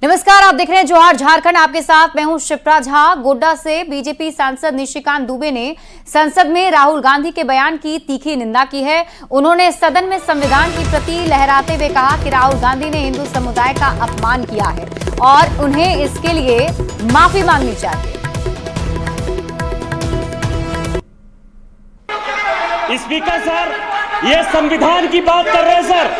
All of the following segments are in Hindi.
नमस्कार, आप देख रहे हैं जोहार झारखंड। आपके साथ मैं हूं शिप्रा झा। गोड्डा से बीजेपी सांसद निशिकांत दुबे ने संसद में राहुल गांधी के बयान की तीखी निंदा की है। उन्होंने सदन में संविधान की प्रति लहराते हुए कहा कि राहुल गांधी ने हिंदू समुदाय का अपमान किया है और उन्हें इसके लिए माफी मांगनी चाहिए। स्पीकर सर, ये संविधान की बात कर रहे हैं सर,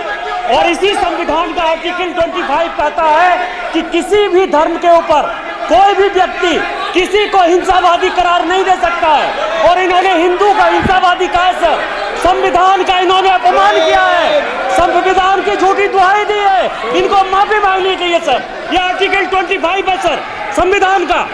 और इसी संविधान का आर्टिकल 25 कहता है कि किसी भी धर्म के ऊपर कोई भी व्यक्ति किसी को हिंसावादी करार नहीं दे सकता है, और इन्होंने हिंदू का हिंसावादी कहा है सर। संविधान का इन्होंने अपमान किया है, संविधान की झूठी दुहाई दी है, इनको माफी मांगनी चाहिए सर। ये आर्टिकल 25 है सर संविधान का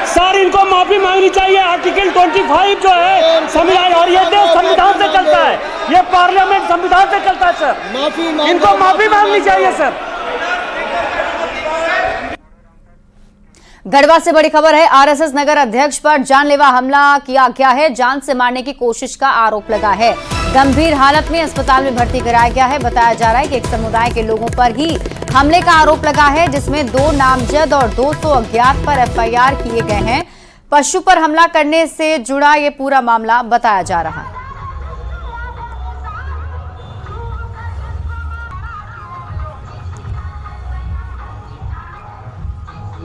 सर, इनको माफी मांगनी चाहिए। आर्टिकल 25 जो है संविधान, और ये देश संविधान से चलता है, ये पार्लियामेंट संविधान से चलता है सर, इनको माफी मांगनी चाहिए सर। गढ़वा से बड़ी खबर है। आरएसएस नगर अध्यक्ष पर जानलेवा हमला किया गया है। जान से मारने की कोशिश का आरोप लगा है। गंभीर हालत में अस्पताल में भर्ती कराया गया है। बताया जा रहा है कि एक समुदाय के लोगों पर ही हमले का आरोप लगा है, जिसमें 2 नामजद और 200 अज्ञात पर एफआईआर किए गए हैं। पशु पर हमला करने से जुड़ा ये पूरा मामला बताया जा रहा है।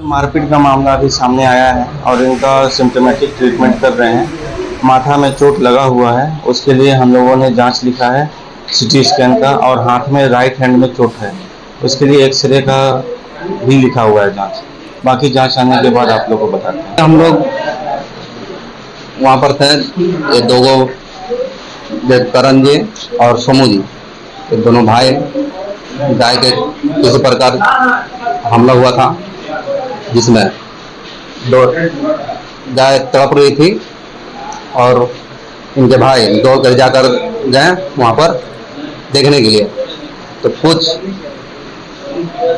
मारपीट का मामला अभी सामने आया है और इनका सिम्टोमेटिक ट्रीटमेंट कर रहे हैं। माथा में चोट लगा हुआ है, उसके लिए हम लोगों ने जांच लिखा है सीटी स्कैन का, और हाथ में राइट हैंड में चोट है, उसके लिए एक्सरे का भी लिखा हुआ है जांच। बाकी जांच आने के बाद आप लोग को बताते हैं। हम लोग वहाँ पर थे, ये दो करण जी और सोमू जी, ये दोनों भाई, गाय के किसी प्रकार हमला हुआ था, जिसमें 2 गाय तड़प रही थी और इनके भाई दौड़ कर जाकर गए वहाँ पर देखने के लिए। तो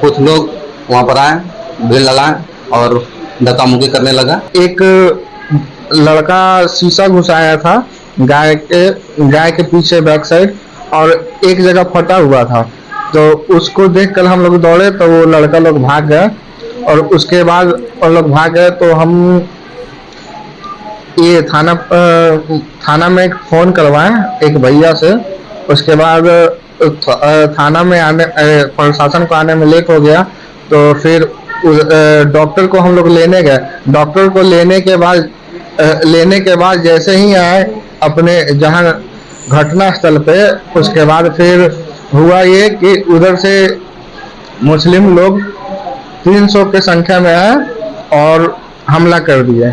कुछ लोग वहाँ पर आए, भीड़ लगाए और धक्का मुक्की करने लगा। एक लड़का शीशा घुसाया था गाय के पीछे बैक साइड, और एक जगह फटा हुआ था, तो उसको देखकर हम लोग दौड़े तो वो लड़का लोग भाग गए, और उसके बाद और लोग भाग गए तो हम ये थाना में एक फ़ोन करवाए एक भैया से। उसके बाद थाना में आने प्रशासन को आने में लेट हो गया, तो फिर डॉक्टर को हम लोग लेने गए। डॉक्टर को लेने के बाद जैसे ही आए अपने जहाँ घटना स्थल पे, उसके बाद फिर हुआ ये कि उधर से मुस्लिम लोग 300 की संख्या में आए और हमला कर दिया।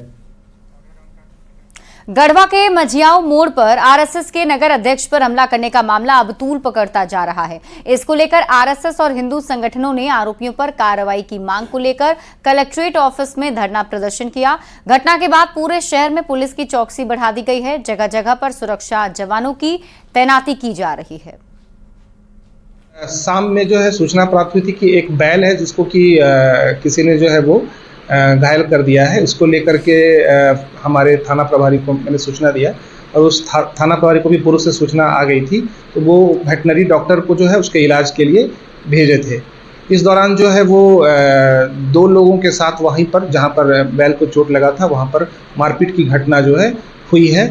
गढ़वा के मझियाओं मोड़ पर आरएसएस के नगर अध्यक्ष पर हमला करने का मामला अब तूल पकड़ता जा रहा है। इसको लेकर आरएसएस और हिंदू संगठनों ने आरोपियों पर कार्रवाई की मांग को लेकर कलेक्ट्रेट ऑफिस में धरना प्रदर्शन किया। घटना के बाद पूरे शहर में पुलिस की चौकसी बढ़ा दी गई है। जगह जगह पर सुरक्षा जवानों की तैनाती की जा रही है। शाम में जो है सूचना प्राप्त हुई थी कि एक बैल है जिसको कि किसी ने जो है वो घायल कर दिया है। इसको लेकर के हमारे थाना प्रभारी को मैंने सूचना दिया, और उस थाना प्रभारी को भी पूर्व से सूचना आ गई थी, तो वो वेटनरी डॉक्टर को जो है उसके इलाज के लिए भेजे थे। इस दौरान जो है वो 2 लोगों के साथ वहीं पर जहां पर बैल को चोट लगा था वहां पर मारपीट की घटना जो है हुई है।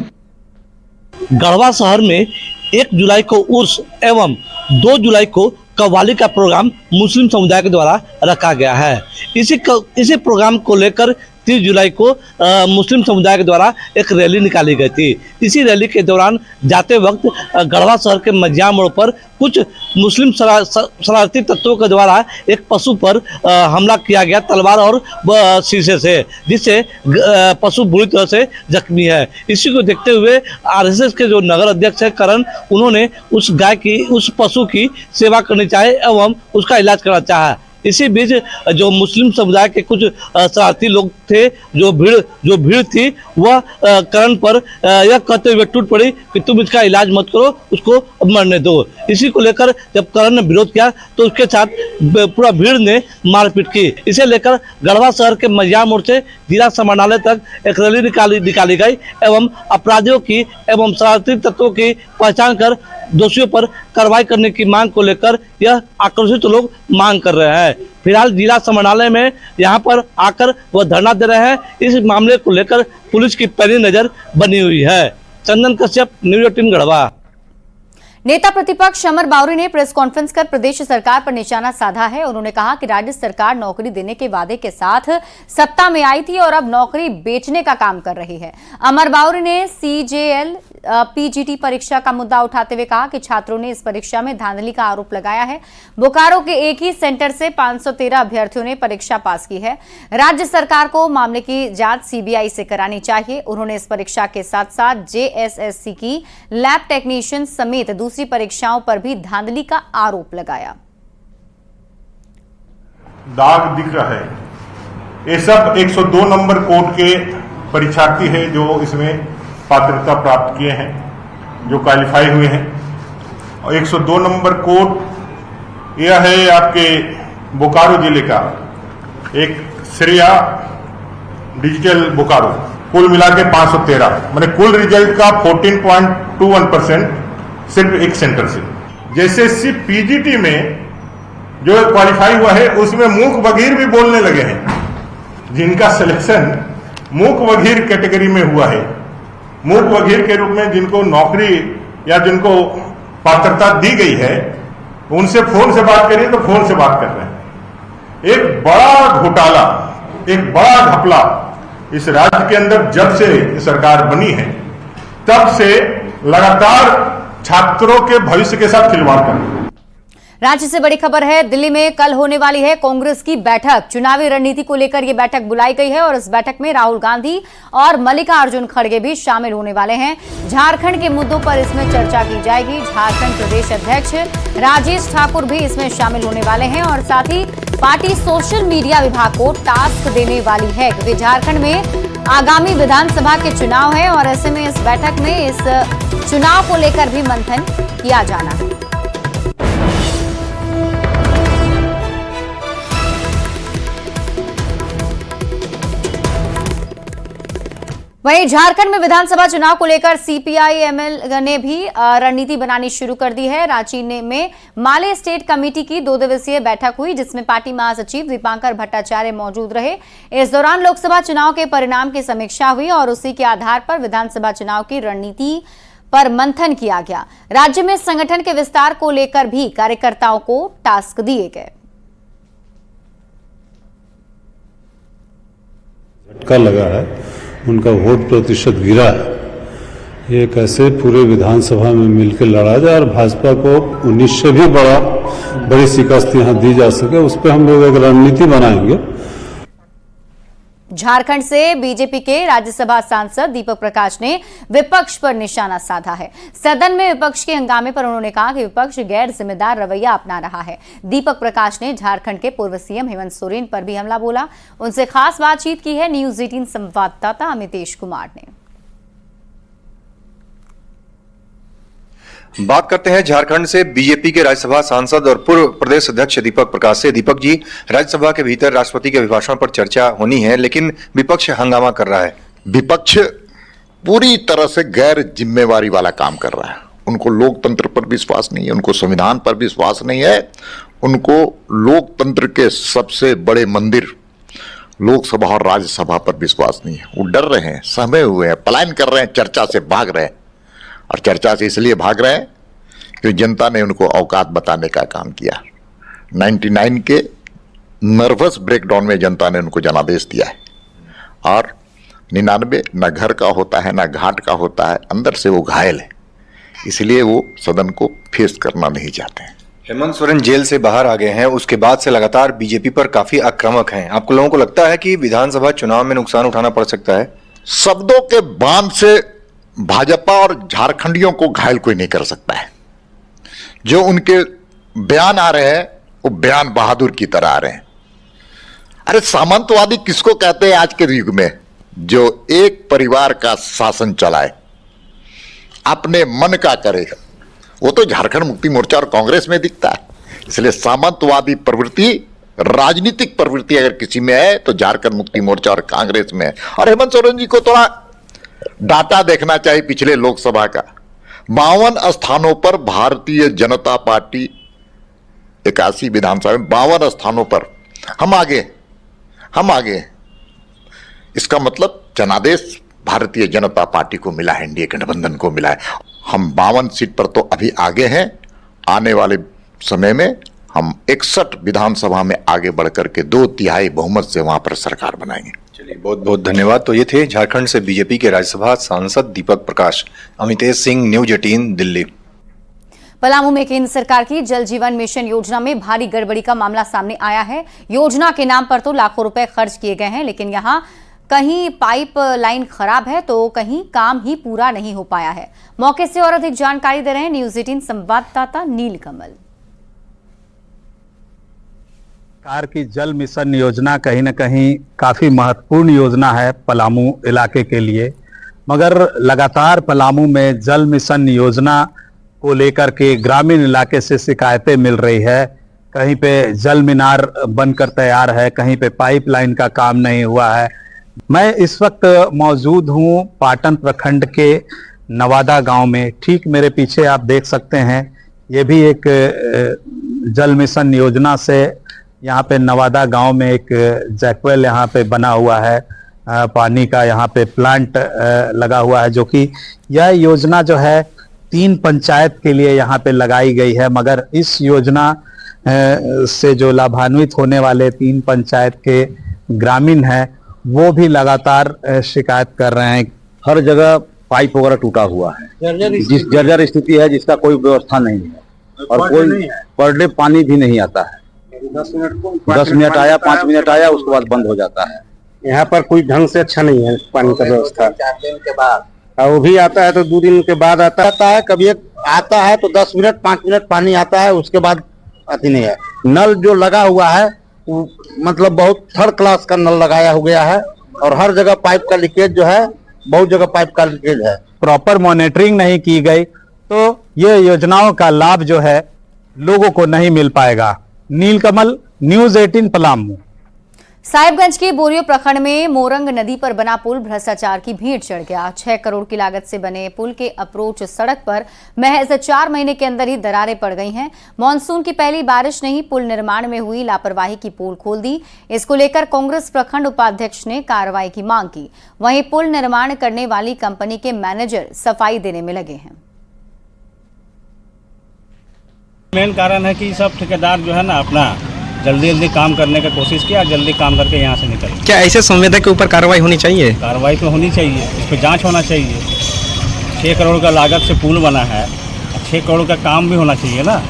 गढ़वा शहर में 1 जुलाई को उर्स एवं 2 जुलाई को कव्वाली का प्रोग्राम मुस्लिम समुदाय के द्वारा रखा गया है। इसी प्रोग्राम को लेकर 30 जुलाई को मुस्लिम समुदाय के द्वारा एक रैली निकाली गई थी। इसी रैली के दौरान जाते वक्त गढ़वा शहर के मझिया मोड़ पर कुछ मुस्लिम शरारती तत्वों के द्वारा एक पशु पर हमला किया गया तलवार और शीशे से, जिससे पशु बुरी तरह से जख्मी है। इसी को देखते हुए आरएसएस के जो नगर अध्यक्ष है करण, उन्होंने उस पशु की सेवा करनी चाहिए एवं उसका इलाज करना चाहा। इसी बीच जो मुस्लिम समुदाय के कुछ शरारती लोग थे, जो भीड़ थी, वह करण पर यह कहते हुए टूट पड़ी कि तुम इसका इलाज मत करो, उसको मरने दो। इसी को लेकर जब करण ने विरोध किया तो उसके साथ पूरा भीड़ ने मारपीट की। इसे लेकर गढ़वा शहर के मैया मोड़ से जिला समाहरणालय तक एक रैली निकाली गई एवं अपराधियों की एवं शरारती तत्वों की पहचान कर दोषियों पर कार्रवाई करने की मांग को लेकर यह आक्रोशित लोग मांग कर रहे हैं। फिलहाल जिला समाहरणालय में यहाँ पर आकर वह धरना दे रहे हैं। इस मामले को लेकर पुलिस की पैनी नजर बनी हुई है। चंदन कश्यप, न्यूज़ 18 गढ़वा। नेता प्रतिपक्ष अमर बावरी ने प्रेस कॉन्फ्रेंस कर प्रदेश सरकार पर निशाना साधा है। उन्होंने कहा कि राज्य सरकार नौकरी देने के वादे के साथ सत्ता में आई थी और अब नौकरी बेचने का काम कर रही है। अमर बावरी ने CJL PGT परीक्षा का मुद्दा उठाते हुए कहा कि छात्रों ने इस परीक्षा में धांधली का आरोप लगाया है। बोकारो के एक ही सेंटर से 513 अभ्यर्थियों ने परीक्षा पास की है। राज्य सरकार को मामले की जांच CBI से करानी चाहिए। उन्होंने इस परीक्षा के साथ साथ JSSC की लैब टेक्नीशियन समेत दूसरी परीक्षाओं पर भी धांधली का आरोप लगाया। दाग दिख रहा है। ये सब 102 नंबर कोड के परीक्षार्थी है जो इसमें पात्रता प्राप्त किए हैं, जो क्वालिफाई हुए हैं। और 102 नंबर कोड यह है आपके बोकारो जिले का एक श्रेया डिजिटल बोकारो, कुल मिला के 513, मैंने कुल रिजल्ट का 14.21% सिर्फ एक सेंटर से। जैसे सिर्फ PGT में जो क्वालिफाई हुआ है उसमें मूक बधिर भी बोलने लगे हैं, जिनका सिलेक्शन मूक बधिर कैटेगरी में हुआ है। मूक बधिर के रूप में जिनको नौकरी या जिनको पात्रता दी गई है, उनसे फोन से बात करिए तो फोन से बात कर रहे हैं। एक बड़ा घोटाला, एक बड़ा घपला इस राज्य के अंदर जब से सरकार बनी है तब से लगातार छात्रों के भविष्य के साथ खिलवाड़ कर रही है। राज्य से बड़ी खबर है, दिल्ली में कल होने वाली है कांग्रेस की बैठक। चुनावी रणनीति को लेकर यह बैठक बुलाई गई है और इस बैठक में राहुल गांधी और मल्लिकार्जुन खड़गे भी शामिल होने वाले हैं। झारखंड के मुद्दों पर इसमें चर्चा की जाएगी। झारखंड प्रदेश अध्यक्ष राजेश ठाकुर भी इसमें शामिल होने वाले हैं और साथ ही पार्टी सोशल मीडिया विभाग को टास्क देने वाली है, क्योंकि झारखंड में आगामी विधानसभा के चुनाव है और ऐसे में इस बैठक में इस चुनाव को लेकर भी मंथन किया जाना है। वहीं झारखंड में विधानसभा चुनाव को लेकर CPI-ML ने भी रणनीति बनानी शुरू कर दी है। रांची में माले स्टेट कमेटी की 2 दिवसीय बैठक हुई, जिसमें पार्टी महासचिव दीपांकर भट्टाचार्य मौजूद रहे। इस दौरान लोकसभा चुनाव के परिणाम की समीक्षा हुई और उसी के आधार पर विधानसभा चुनाव की रणनीति पर मंथन किया गया। राज्य में संगठन के विस्तार को लेकर भी कार्यकर्ताओं को टास्क दिए गए। झटका लगा है, उनका वोट प्रतिशत गिरा है। ये कैसे पूरे विधानसभा में मिलकर लड़ा जाए और भाजपा को 19 से भी बड़ी शिकस्त यहाँ दी जा सके, उस पर हम लोग एक रणनीति बनाएंगे। झारखंड से बीजेपी के राज्यसभा सांसद दीपक प्रकाश ने विपक्ष पर निशाना साधा है। सदन में विपक्ष के हंगामे पर उन्होंने कहा कि विपक्ष गैर जिम्मेदार रवैया अपना रहा है। दीपक प्रकाश ने झारखंड के पूर्व CM हेमंत सोरेन पर भी हमला बोला। उनसे खास बातचीत की है न्यूज़ 18 संवाददाता अमितेश कुमार ने। बात करते हैं झारखंड से बीजेपी के राज्यसभा सांसद और पूर्व प्रदेश अध्यक्ष दीपक प्रकाश से। दीपक जी, राज्यसभा के भीतर राष्ट्रपति के अभिभाषण पर चर्चा होनी है, लेकिन विपक्ष हंगामा कर रहा है। विपक्ष पूरी तरह से गैर जिम्मेवारी वाला काम कर रहा है। उनको लोकतंत्र पर विश्वास नहीं है, उनको संविधान पर विश्वास नहीं है, उनको लोकतंत्र के सबसे बड़े मंदिर लोकसभा और राज्यसभा पर विश्वास नहीं है। वो डर रहे हैं, सहमे हुए हैं, पलायन कर रहे हैं, चर्चा से भाग रहे हैं। और चर्चा से इसलिए भाग रहे हैं क्योंकि जनता ने उनको औकात बताने का काम किया। 99 के नर्वस ब्रेकडाउन में जनता ने उनको जनादेश दिया है और 99 न घर का होता है न घाट का होता है, अंदर से वो घायल है, इसलिए वो सदन को फेस करना नहीं चाहते हैं। हेमंत सोरेन जेल से बाहर आ गए हैं, उसके बाद से लगातार बीजेपी पर काफी आक्रामक हैं। आपको लोगों को लगता है कि विधानसभा चुनाव में नुकसान उठाना पड़ सकता है? शब्दों के बांध से भाजपा और झारखंडियों को घायल कोई नहीं कर सकता है। जो उनके बयान आ रहे हैं वो बयान बहादुर की तरह आ रहे हैं। अरे सामंतवादी किसको कहते हैं आज के युग में? जो एक परिवार का शासन चलाए, अपने मन का करे। वो तो झारखंड मुक्ति मोर्चा और कांग्रेस में दिखता है। इसलिए सामंतवादी प्रवृत्ति, राजनीतिक प्रवृत्ति अगर किसी में है तो झारखंड मुक्ति मोर्चा और कांग्रेस में है। और हेमंत सोरेन जी को थोड़ा डाटा देखना चाहिए पिछले लोकसभा का। 52 स्थानों पर भारतीय जनता पार्टी 81 विधानसभा में 52 स्थानों पर हम आगे। इसका मतलब जनादेश भारतीय जनता पार्टी को मिला है, एनडीए गठबंधन को मिला है। हम 52 सीट पर तो अभी आगे हैं। आने वाले समय में हम 61 विधानसभा में आगे बढ़कर के 2/3 बहुमत से वहां पर सरकार बनाएंगे। चलिए, बहुत बहुत धन्यवाद। तो ये थे झारखंड से बीजेपी के राज्यसभा सांसद दीपक प्रकाश। अमितेश सिंह, न्यूज 18 दिल्ली। पलामू में केंद्र सरकार की जल जीवन मिशन योजना में भारी गड़बड़ी का मामला सामने आया है। योजना के नाम पर तो लाखों रुपए खर्च किए गए हैं, लेकिन यहां कहीं पाइप लाइन खराब है तो कहीं काम ही पूरा नहीं हो पाया है। मौके से और अधिक जानकारी दे रहे हैं न्यूज 18 संवाददाता नीलकमल। सरकार की जल मिशन योजना कहीं न कहीं काफी महत्वपूर्ण योजना है पलामू इलाके के लिए, मगर लगातार पलामू में जल मिशन योजना को लेकर के ग्रामीण इलाके से शिकायतें मिल रही है। कहीं पे जल मीनार बनकर तैयार है, कहीं पे पाइपलाइन का काम नहीं हुआ है। मैं इस वक्त मौजूद हूं पाटन प्रखंड के नवादा गांव में। ठीक मेरे पीछे आप देख सकते हैं, ये भी एक जल मिशन योजना से यहाँ पे नवादा गांव में एक जैकवेल यहाँ पे बना हुआ है, पानी का यहाँ पे प्लांट लगा हुआ है, जो कि यह योजना जो है 3 पंचायत के लिए यहाँ पे लगाई गई है। मगर इस योजना से जो लाभान्वित होने वाले 3 पंचायत के ग्रामीण हैं, वो भी लगातार शिकायत कर रहे हैं। हर जगह पाइप वगैरह टूटा हुआ है, जिस जर्जर स्थिति है, जिसका कोई व्यवस्था नहीं है और कोई पर डे पानी भी नहीं आता है। 10 मिनट आया, 5 मिनट आया, उसके बाद बंद हो जाता है। यहाँ पर कोई ढंग से अच्छा नहीं है पानी का व्यवस्था। 4 दिन के बाद वो भी आता है तो 2 दिन के बाद आता है। कभी एक आता है तो 10 मिनट 5 मिनट पानी आता है, उसके बाद आती नहीं है। नल जो लगा हुआ है मतलब बहुत थर्ड क्लास का नल लगाया हो गया है, और हर जगह पाइप का लीकेज जो है, बहुत जगह पाइप का लीकेज है। प्रॉपर मॉनिटरिंग नहीं की गई तो ये योजनाओं का लाभ जो है लोगों को नहीं मिल पाएगा। नीलकमल, न्यूज 18 पलामू। साहिबगंज के बोरियो प्रखंड में मोरंग नदी पर बना पुल भ्रष्टाचार की भीड़ चढ़ गया। 6 करोड़ की लागत से बने पुल के अप्रोच सड़क पर महज 4 महीने के अंदर ही दरारें पड़ गई हैं। मानसून की पहली बारिश ने ही पुल निर्माण में हुई लापरवाही की पोल खोल दी। इसको लेकर कांग्रेस प्रखंड उपाध्यक्ष ने कार्रवाई की मांग की। वहीं पुल निर्माण करने वाली कंपनी के मैनेजर सफाई देने में लगे हैं। मेन कारण है कि सब ठेकेदार जो है ना अपना जल्दी काम करने का कोशिश किया, जल्दी काम करके यहाँ से निकल। क्या ऐसे संवेदक के ऊपर कार्रवाई होनी चाहिए? कार्रवाई तो होनी चाहिए, इस पर जांच होना चाहिए। 6 करोड़ का लागत से पुल बना है, 6 करोड़ का काम भी होना चाहिए ना।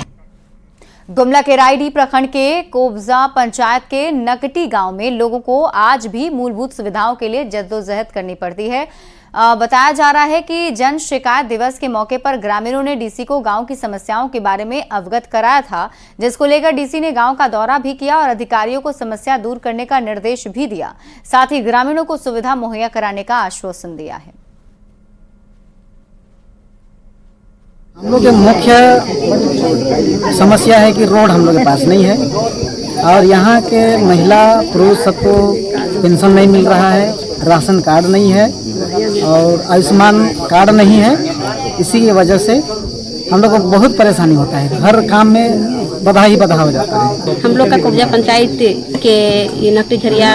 गुमला के रायडी प्रखंड के कोबजा पंचायत के नकटी गांव में लोगों को आज भी मूलभूत सुविधाओं के लिए जद्दोजहद करनी पड़ती है। बताया जा रहा है कि जन शिकायत दिवस के मौके पर ग्रामीणों ने डीसी को गांव की समस्याओं के बारे में अवगत कराया था, जिसको लेकर डीसी ने गांव का दौरा भी किया और अधिकारियों को समस्या दूर करने का निर्देश भी दिया। साथ ही ग्रामीणों को सुविधा मुहैया कराने का आश्वासन दिया है। हम लोग की मुख्य समस्या है कि रोड हम लोग के पास नहीं है, और यहाँ के महिला पुरुष सबको पेंशन नहीं मिल रहा है, राशन कार्ड नहीं है और आयुष्मान कार्ड नहीं है। इसी की वजह से हम लोग को बहुत परेशानी होता है, हर काम में बाधा ही बाधा हो जाता है। हम लोग का कोबजा पंचायत के नकटी झरिया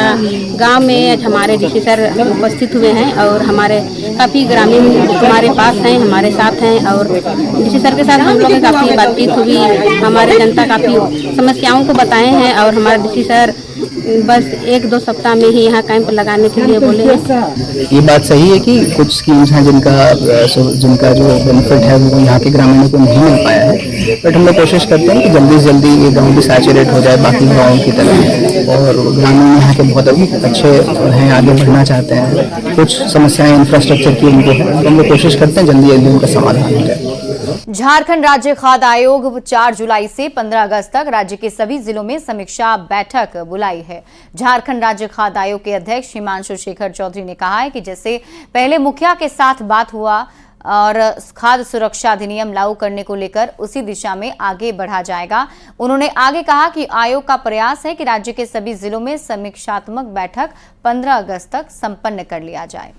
गांव में आज हमारे डीसी सर उपस्थित हुए हैं और हमारे काफ़ी ग्रामीण हमारे पास हैं, हमारे साथ हैं, और डीसी सर के साथ हम लोग की काफ़ी बातचीत हुई। हमारे जनता काफ़ी समस्याओं को बताए हैं और हमारे डीसी सर बस 1-2 सप्ताह में ही यहाँ कैंप लगाने के लिए बोले हैं। ये बात सही है कि कुछ स्कीम्स हैं जिनका जो बेनिफिट है वो यहाँ के ग्रामीणों को नहीं मिल पाया है, बट हम लोग कोशिश करते हैं कि जल्दी से जल्दी ये गाँव भी सैचुरेट हो जाए बाकी गाँवों की तरह, और ग्रामीण यहाँ के बहुत अच्छे हैं, आगे बढ़ना चाहते हैं। कुछ समस्याएं इंफ्रास्ट्रक्चर की उनको है, तो हम लोग कोशिश करते हैं जल्दी जल्दी उनका समाधान हो जाए। झारखंड राज्य खाद्य आयोग 4 जुलाई से 15 अगस्त तक राज्य के सभी जिलों में समीक्षा बैठक बुलाई है। झारखंड राज्य खाद्य आयोग के अध्यक्ष हिमांशु शेखर चौधरी ने कहा है कि जैसे पहले मुखिया के साथ बात हुआ और खाद्य सुरक्षा अधिनियम लागू करने को लेकर उसी दिशा में आगे बढ़ा जाएगा। उन्होंने आगे कहा कि आयोग का प्रयास है कि राज्य के सभी जिलों में समीक्षात्मक बैठक 15 अगस्त तक संपन्न कर लिया जाए।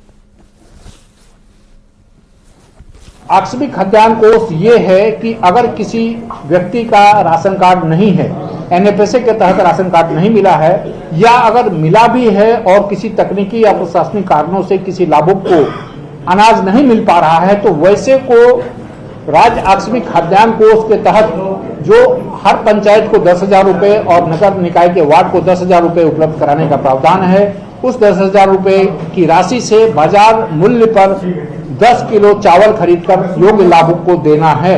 आकस्मिक खाद्यान्न कोष ये है कि अगर किसी व्यक्ति का राशन कार्ड नहीं है, एनएफएसए के तहत राशन कार्ड नहीं मिला है, या अगर मिला भी है और किसी तकनीकी या प्रशासनिक कारणों से किसी लाभुक को अनाज नहीं मिल पा रहा है, तो वैसे को राज्य आकस्मिक खाद्यान्न कोष के तहत जो हर पंचायत को 10,000 रुपये और नगर निकाय के वार्ड को 10,000 रुपये उपलब्ध कराने का प्रावधान है। उस 10,000 रुपये की राशि से बाजार मूल्य पर 10 किलो चावल खरीदकर योग्य लाभुक को देना है।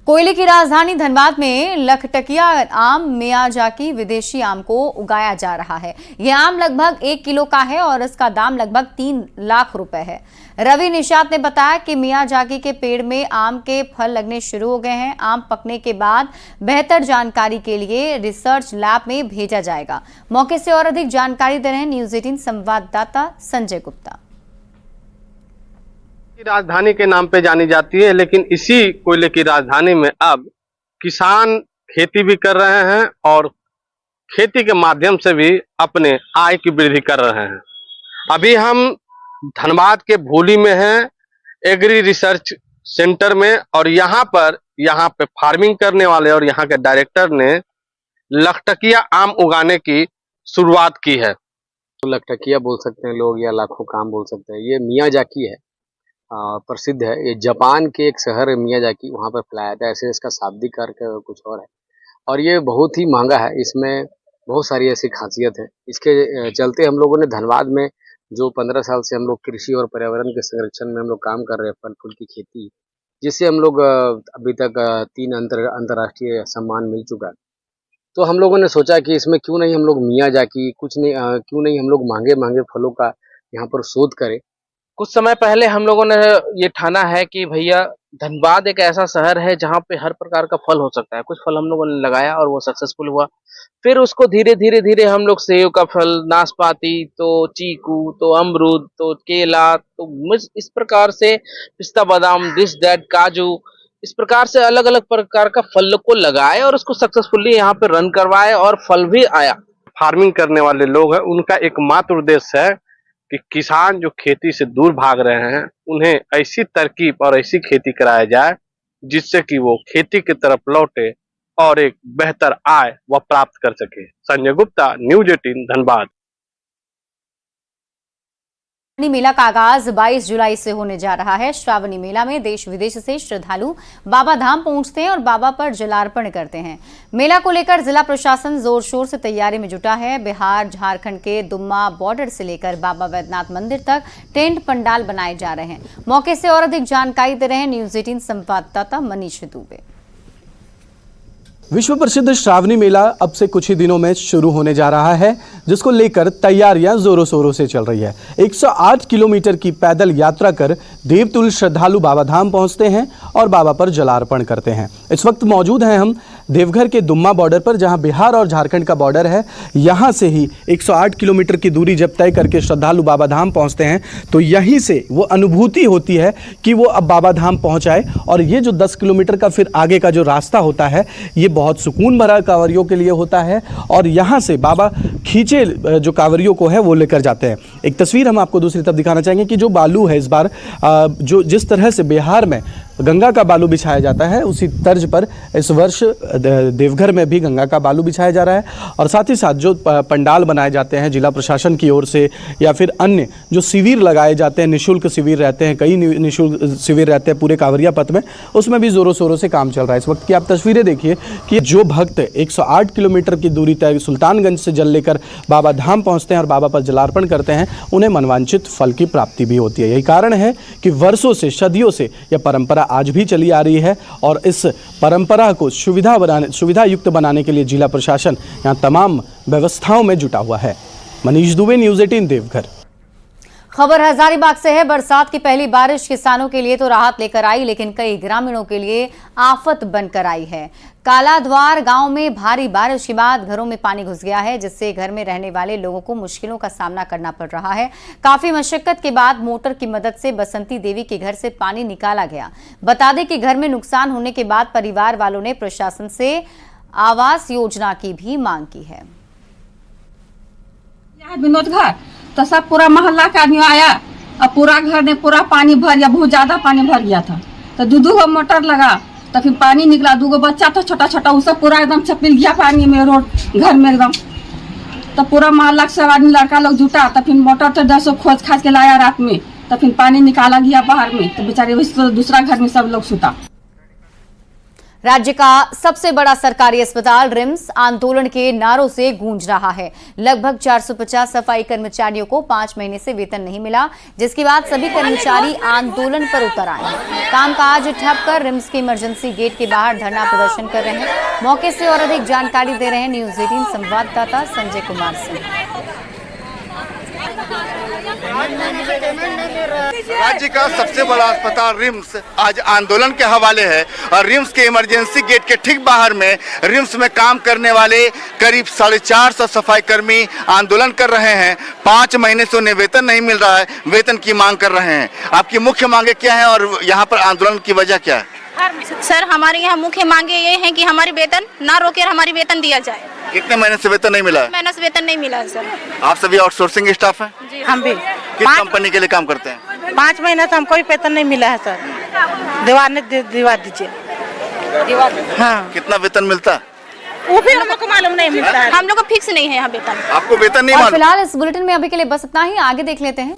कोयले की राजधानी धनबाद में लखटकिया आम मियाजाकी विदेशी आम को उगाया जा रहा है। यह आम लगभग 1 किलो का है और इसका दाम लगभग 3 लाख रुपए है। रवि निषाद ने बताया कि मियाजाकी के पेड़ में आम के फल लगने शुरू हो गए हैं। आम पकने के बाद बेहतर जानकारी के लिए रिसर्च लैब में भेजा जाएगा। मौके से और अधिक जानकारी दे रहे हैं न्यूज़ 18 संवाददाता संजय गुप्ता। राजधानी के नाम पे जानी जाती है, लेकिन इसी कोयले की राजधानी में अब किसान खेती भी कर रहे हैं और खेती के माध्यम से भी अपने आय की वृद्धि कर रहे हैं। अभी हम धनबाद के भोली में हैं, एग्री रिसर्च सेंटर में, और यहाँ पे फार्मिंग करने वाले और यहाँ के डायरेक्टर ने लखटकिया आम उगाने की शुरुआत की है। लखटकिया बोल सकते हैं लोग या लाखों का आम बोल सकते हैं। ये मियाजाकी है, प्रसिद्ध है। ये जापान के एक शहर है मियाजाकी, वहाँ पर फैलाया था। ऐसे इसका शाब्दिक अर्थ कुछ और है और ये बहुत ही महंगा है। इसमें बहुत सारी ऐसी खासियत है। इसके चलते हम लोगों ने धनबाद में जो 15 साल से हम लोग कृषि और पर्यावरण के संरक्षण में हम लोग काम कर रहे हैं, फल फूल की खेती, जिससे हम लोग अभी तक 3 अंतर्राष्ट्रीय सम्मान मिल चुका है। तो हम लोगों ने सोचा कि इसमें क्यों नहीं हम लोग मियाजाकी क्यों नहीं हम लोग महंगे महंगे फलों का यहाँ पर शोध करें। कुछ समय पहले हम लोगों ने ये ठाना है कि भैया धनबाद एक ऐसा शहर है जहाँ पे हर प्रकार का फल हो सकता है। कुछ फल हम लोगों ने लगाया और वो सक्सेसफुल हुआ। फिर उसको धीरे धीरे हम लोग सेब का फल, नाशपाती, तो चीकू, तो अमरूद, तो केला, तो इस प्रकार से पिस्ता बादाम, दिस दैट, काजू, इस प्रकार से अलग अलग प्रकार का फल को लगाए और उसको सक्सेसफुली यहाँ पे रन करवाए और फल भी आया। फार्मिंग करने वाले लोग हैं, उनका एकमात्र उद्देश्य है कि किसान जो खेती से दूर भाग रहे हैं उन्हें ऐसी तरकीब और ऐसी खेती कराया जाए जिससे कि वो खेती की तरफ लौटे और एक बेहतर आय वह प्राप्त कर सके। संजय गुप्ता, न्यूज़ 18 धनबाद। श्रावणी मेला का आगाज 22 जुलाई से होने जा रहा है। श्रावणी मेला में देश विदेश से श्रद्धालु बाबा धाम पहुंचते हैं और बाबा पर जलार्पण करते हैं। मेला को लेकर जिला प्रशासन जोर शोर से तैयारी में जुटा है। बिहार झारखंड के दुम्मा बॉर्डर से लेकर बाबा वैद्यनाथ मंदिर तक टेंट पंडाल बनाए जा रहे हैं। मौके से और अधिक जानकारी दे रहे हैं न्यूज़ 18 संवाददाता मनीष दुबे। विश्व प्रसिद्ध श्रावणी मेला अब से कुछ ही दिनों में शुरू होने जा रहा है, जिसको लेकर तैयारियां जोरों शोरों से चल रही है। 108 किलोमीटर की पैदल यात्रा कर देवतुल्य श्रद्धालु बाबा धाम पहुंचते हैं और बाबा पर जलार्पण करते हैं। इस वक्त मौजूद हैं हम देवघर के दुम्मा बॉर्डर पर, जहां बिहार और झारखंड का बॉर्डर है। यहां से ही 108 किलोमीटर की दूरी जब तय करके श्रद्धालु बाबा धाम पहुंचते हैं तो यहीं से वो अनुभूति होती है कि वो अब बाबा धाम पहुंचाए। और ये जो 10 किलोमीटर का फिर आगे का जो रास्ता होता है, ये बहुत सुकून भरा कांवरियों के लिए होता है और यहाँ से बाबा खींचे जो कांवरियों को है वो लेकर जाते हैं। एक तस्वीर हम आपको दूसरी तरफ दिखाना चाहेंगे कि जो बालू है इस बार जो जिस तरह से बिहार में गंगा का बालू बिछाया जाता है, उसी तर्ज पर इस वर्ष देवघर में भी गंगा का बालू बिछाया जा रहा है। और साथ ही साथ जो पंडाल बनाए जाते हैं जिला प्रशासन की ओर से या फिर अन्य जो शिविर लगाए जाते हैं, निःशुल्क शिविर रहते हैं, कई निःशुल्क शिविर रहते हैं पूरे कांवरिया पथ में, उसमें भी ज़ोरों शोरों से काम चल रहा है। इस वक्त की आप तस्वीरें देखिए कि जो भक्त 108 किलोमीटर की दूरी तय सुल्तानगंज से जल लेकर बाबा धाम पहुँचते हैं और बाबा पर जलार्पण करते हैं, उन्हें मनवांछित फल की प्राप्ति भी होती है। यही कारण है कि वर्षों से, सदियों से यह परंपरा आज भी चली आ रही है और इस परंपरा को सुविधा युक्त बनाने के लिए जिला प्रशासन यहाँ तमाम व्यवस्थाओं में जुटा हुआ है। मनीष दुबे, न्यूज़ 18 देवघर। खबर हजारीबाग से है। बरसात की पहली बारिश किसानों के लिए तो राहत लेकर आई, लेकिन कई ग्रामीणों के लिए आफत बनकर आई है। कालाद्वार गांव में भारी बारिश के बाद घरों में पानी घुस गया है, जिससे घर में रहने वाले लोगों को मुश्किलों का सामना करना पड़ रहा है। काफी मशक्कत के बाद मोटर की मदद से बसंती देवी के घर से पानी निकाला गया। बता दें कि घर में नुकसान होने के बाद परिवार वालों ने प्रशासन से आवास योजना की भी मांग की है। विनोद घर तो सब पूरा मोहल्ला का आदमी आया और पूरा घर में पूरा पानी भर गया, बहुत ज्यादा पानी भर गया था। तो दो गो मोटर लगा तो फिर पानी निकला। 2 गो बच्चा था छोटा छोटा, वो सब पूरा एकदम चपिल गया पानी में, रोड घर में एकदम। तो पूरा मोहल्ला के सब आदमी लड़का लोग जुटा, तो फिर मोटर तो 10 खोज खाज के लाया रात में, तो फिर पानी निकाला गया बाहर में। तो बेचारे तो दूसरा घर में सब लोग सुता। राज्य का सबसे बड़ा सरकारी अस्पताल रिम्स आंदोलन के नारों से गूंज रहा है। लगभग 450 सफाई कर्मचारियों को 5 महीने से वेतन नहीं मिला, जिसके बाद सभी कर्मचारी आंदोलन पर उतर आए। कामकाज ठप कर रिम्स के इमरजेंसी गेट के बाहर धरना प्रदर्शन कर रहे हैं। मौके से और अधिक जानकारी दे रहे हैं न्यूज 18 संवाददाता संजय कुमार सिंह। राज्य का सबसे बड़ा अस्पताल रिम्स आज आंदोलन के हवाले है और रिम्स के इमरजेंसी गेट के ठीक बाहर में रिम्स में काम करने वाले करीब 450 सफाई कर्मी आंदोलन कर रहे हैं। 5 महीने से उन्हें वेतन नहीं मिल रहा है, वेतन की मांग कर रहे हैं। आपकी मुख्य मांगे क्या है और यहाँ पर आंदोलन की वजह क्या है? सर, हमारे यहाँ मुख्य मांगे ये हैं कि हमारी वेतन ना रोके, हमारी वेतन दिया जाए। कितने महीने से वेतन नहीं मिला है? महीने से वेतन नहीं मिला है सर। आप सभी आउटसोर्सिंग स्टाफ हैं? जी, हम भी। किस कंपनी के लिए काम करते हैं? 5 महीने से हमको भी वेतन नहीं मिला है सर। दिवा दीजिए। हाँ। कितना वेतन मिलता है? वो भी हमको मालूम नहीं मिलता है। हम लोग को फिक्स नहीं है यहाँ वेतन। आपको वेतन नहीं और मालूम? फिलहाल इस बुलेटिन में अभी के लिए बस इतना ही। आगे देख लेते हैं।